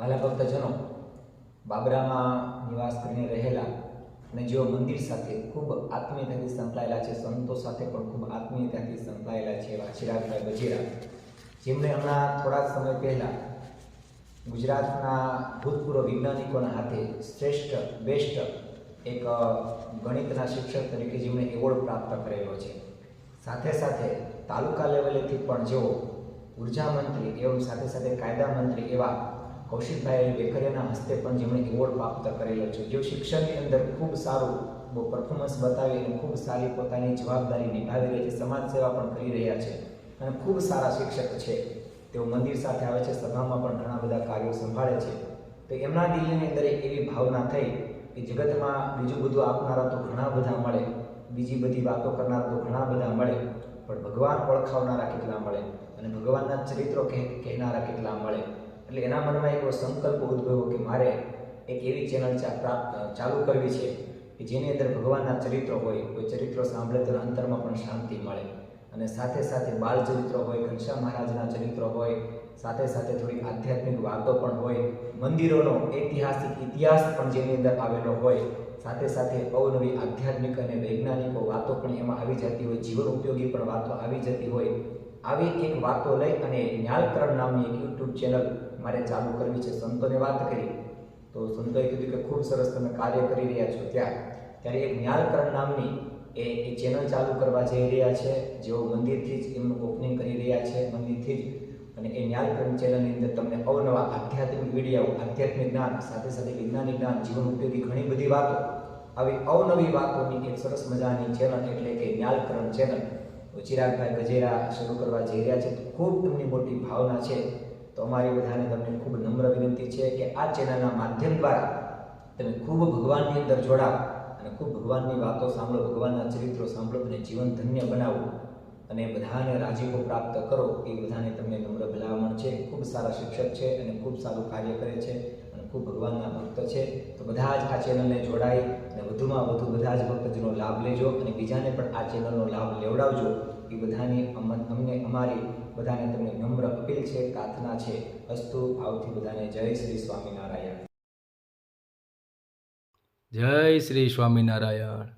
વાલા ભક્તજનો, બાબરામાં નિવાસ કરીને રહેલા અને જેઓ મંદિર સાથે ખૂબ આત્મીયતાથી સંકળાયેલા છે, સંતો સાથે પણ ખૂબ આત્મીયતાથી સંકળાયેલા છે એવા ચિરાગભાઈ ગજેરા, જેમણે હમણાં થોડા સમય પહેલાં ગુજરાતના ભૂતપૂર્વ વૈજ્ઞાનિકોના હાથે શ્રેષ્ઠ બેસ્ટ એક ગણિતના શિક્ષક તરીકે જેમણે એવોર્ડ પ્રાપ્ત કરેલો છે. સાથે સાથે તાલુકા લેવલેથી પણ જેઓ ઉર્જા મંત્રી એવં સાથે સાથે કાયદા મંત્રી એવા કૌશિકભાઈ વેકરિયાના હસ્તે પણ જેમણે એવોર્ડ પ્રાપ્ત કરેલો છે. જેઓ શિક્ષણની અંદર ખૂબ સારું પરફોર્મન્સ બતાવી અને ખૂબ સારી પોતાની જવાબદારી નિભાવી રહી છે, સમાજ સેવા પણ કરી રહ્યા છે અને ખૂબ સારા શિક્ષક છે. તેઓ મંદિર સાથે આવે છે, સભામાં પણ ઘણા બધા કાર્યો સંભાળે છે. તો એમના દિલની અંદર એવી ભાવના થઈ કે જગતમાં બીજું બધું આપનારા તો ઘણા બધા મળે, બીજી બધી વાતો કરનારા તો ઘણા બધા મળે, પણ ભગવાન ઓળખાવનારા કેટલા મળે અને ભગવાનના ચરિત્રો કહેનારા કેટલા મળે. એટલે એના મનમાં એવો સંકલ્પ ઉદ્ભવ્યો કે મારે એક એવી ચેનલ ચાલુ કરવી છે કે જેની અંદર ભગવાનના ચરિત્રો હોય, કોઈ ચરિત્રો સાંભળે તો અંતરમાં પણ શાંતિ મળે અને સાથે સાથે બાળ ચરિત્રો હોય, ઘનશ્યામ મહારાજના ચરિત્રો હોય, સાથે સાથે થોડી આધ્યાત્મિક વાતો પણ હોય, મંદિરોનો ઐતિહાસિક ઇતિહાસ પણ જેની અંદર આવેલો હોય, સાથે સાથે અવનવી આધ્યાત્મિક અને વૈજ્ઞાનિકો વાતો પણ એમાં આવી જતી હોય, જીવન ઉપયોગી પણ વાતો આવી જતી હોય. આવી એક વાતો લઈ અને ન્યાલકરણ નામની એક યુટ્યુબ ચેનલ મારે ચાલુ કરવી છે. સંતોને વાત કરી તો સંતોએ કીધું કે ખૂબ સરસ તમે કાર્ય કરી રહ્યા છો. ત્યારે એક ન્યાલકરણ નામની એ ચેનલ ચાલુ કરવા જઈ રહ્યા છે, જેઓ મંદિરથી જ એમનું ઓપનિંગ કરી રહ્યા છે, મંદિરથી જ. અને એ ન્યાલકરણ ચેનલની અંદર તમને અવનવા આધ્યાત્મિક વિડીયો, આધ્યાત્મિક જ્ઞાન, સાથે સાથે વૈજ્ઞાનિક જ્ઞાન, જીવન ઉપયોગી ઘણી બધી વાતો, આવી અવનવી વાતોની એક સરસ મજાની ચેનલ એટલે કે ન્યાલકરણ ચેનલ ચિરાગભાઈ ગજેરા શરૂ કરવા જઈ રહ્યા છે. ખૂબ એમની મોટી ભાવના છે. તો અમારી બધાને તમને ખૂબ નમ્ર વિનંતી છે કે આ ચેનલના માધ્યમ દ્વારા તમે ખૂબ ભગવાનની અંદર જોડાવ અને ખૂબ ભગવાનની વાતો સાંભળો, ભગવાનના ચરિત્રો સાંભળો અને જીવન ધન્ય બનાવો અને બધાને રાજીપો પ્રાપ્ત કરો. એ બધાને તમને નમ્ર ભલામણ છે. ખૂબ સારા શિક્ષક છે અને ખૂબ સારું કાર્ય કરે છે અને ખૂબ ભગવાનના ભક્ત છે. તો બધા જ આ ચેનલને જોડાઈ અને વધુમાં વધુ બધા જ ભક્તજનો લાભ લેજો અને બીજાને પણ આ ચેનલનો લાભ લેવડાવજો. એ બધાની અમને અમારી બધાને તમને નમ્ર અપીલ છે, પ્રાર્થના છે. અસ્તુ. આવતી બધાને જય શ્રી સ્વામિનારાયણ. જય શ્રી સ્વામિનારાયણ.